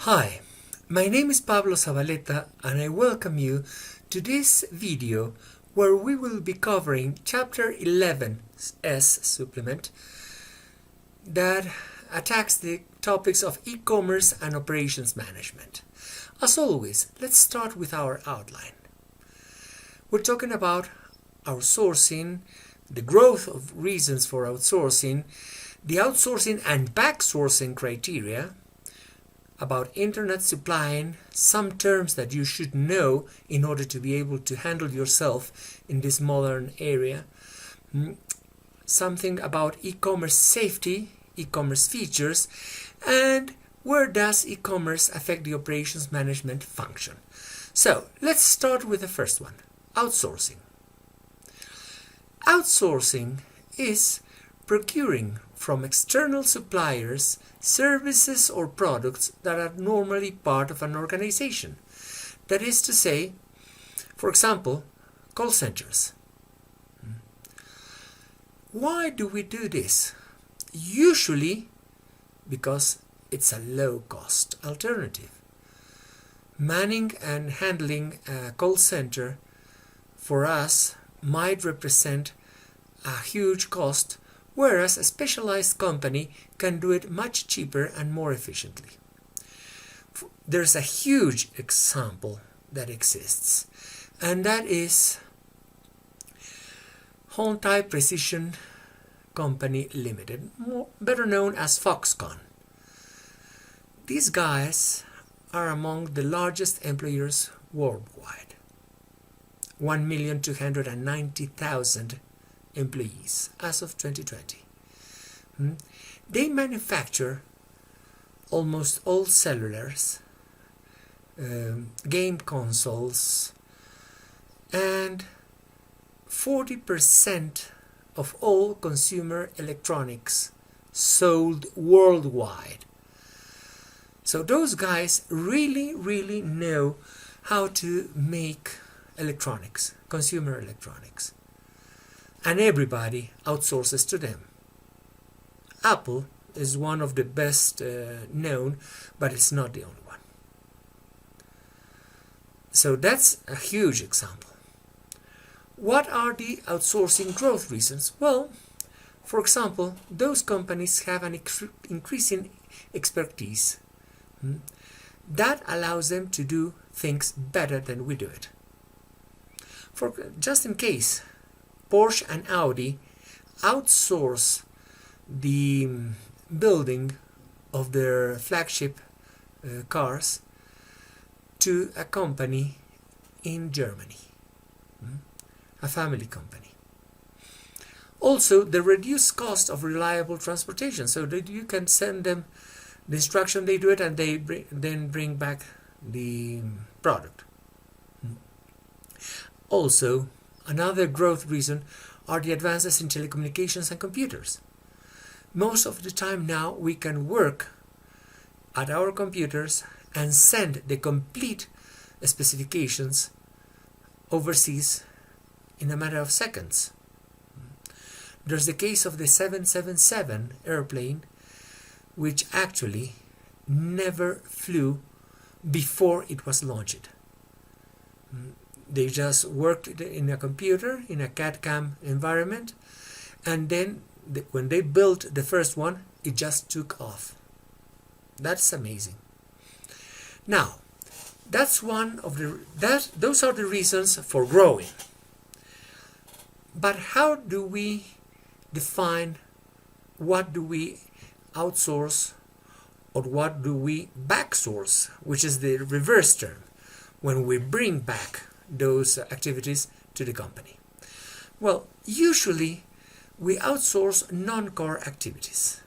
Hi, my name is Pablo Zabaleta and I welcome you to this video where we will be covering Chapter 11's supplement that attacks the topics of e-commerce and operations management. As always, let's start with our outline. We're talking about outsourcing, the growth of reasons for outsourcing, the outsourcing and backsourcing criteria, about internet supplying, some terms that you should know in order to be able to handle yourself in this modern area, something about e-commerce safety, e-commerce features, and where does e-commerce affect the operations management function. So let's start with the first one, outsourcing. Outsourcing is procuring from external suppliers services or products that are normally part of an organization. That is to say, for example, call centers. Why do we do this? Usually because it's a low-cost alternative. Manning and handling a call center for us might represent a huge cost, whereas a specialized company can do it much cheaper and more efficiently. There's a huge example that exists, and that is Hontai Precision Company Limited, better known as Foxconn. These guys are among the largest employers worldwide. 1,290,000 employees as of 2020. They manufacture almost all cellulars, game consoles, and 40% of all consumer electronics sold worldwide. So those guys really know how to make electronics, consumer electronics. And everybody outsources to them. Apple is one of the best known, but it's not the only one. So that's a huge example. What are the outsourcing growth reasons? Well, for example, those companies have an increasing expertise that allows them to do things better than we do it. Just in case, Porsche and Audi outsource the building of their flagship cars to a company in Germany, a family company. Also, the reduced cost of reliable transportation, so that you can send them the instruction, they do it, and they then bring back the product. Also, another growth reason are the advances in telecommunications and computers. Most of the time now we can work at our computers and send the complete specifications overseas in a matter of seconds. There's the case of the 777 airplane, which actually never flew before it was launched. They just worked in a computer, in a CAD/CAM environment, and then when they built the first one, it just took off. That's amazing. Now, those are the reasons for growing. But how do we define what do we outsource or what do we backsource, which is the reverse term, when we bring back those activities to the company? Well, usually we outsource non-core activities,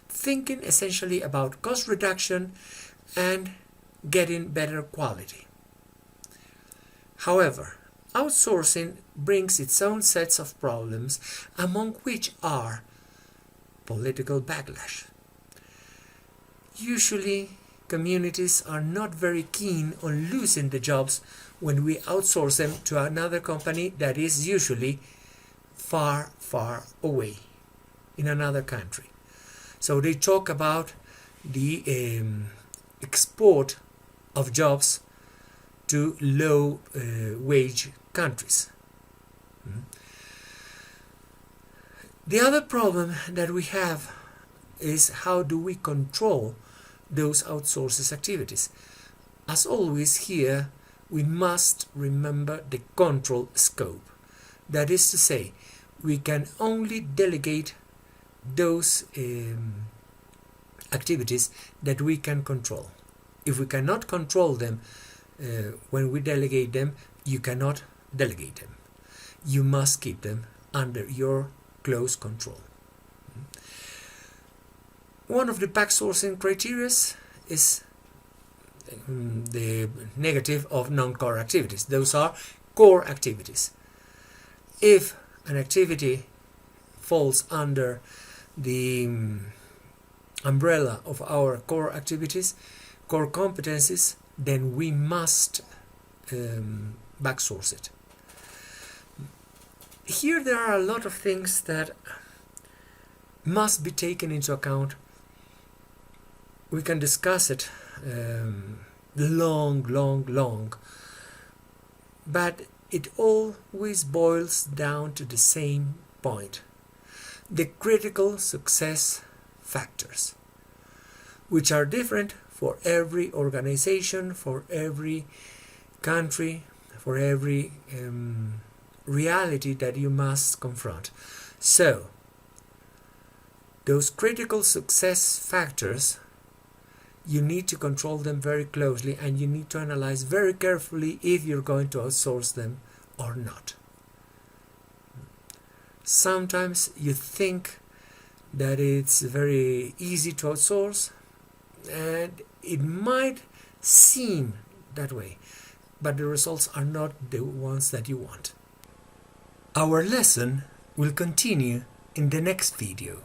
thinking essentially about cost reduction and getting better quality. However, outsourcing brings its own sets of problems, among which are political backlash. Usually, communities are not very keen on losing the jobs when we outsource them to another company that is usually far away in another country. So they talk about the export of jobs to low wage countries. The other problem that we have is how do we control those outsourced activities. As always here, we must remember the control scope. That is to say, we can only delegate those activities that we can control. If we cannot control them when we delegate them, you cannot delegate them. You must keep them under your close control. One of the backsourcing criteria is the negative of non-core activities. Those are core activities. If an activity falls under the umbrella of our core activities, core competencies, then we must backsource it. Here there are a lot of things that must be taken into account. We can discuss it long, but it always boils down to the same point: the critical success factors, which are different for every organization, for every country, for every reality that you must confront. So, those critical success factors, you need to control them very closely, and you need to analyze very carefully if you're going to outsource them or not. Sometimes you think that it's very easy to outsource, and it might seem that way, but the results are not the ones that you want. Our lesson will continue in the next video.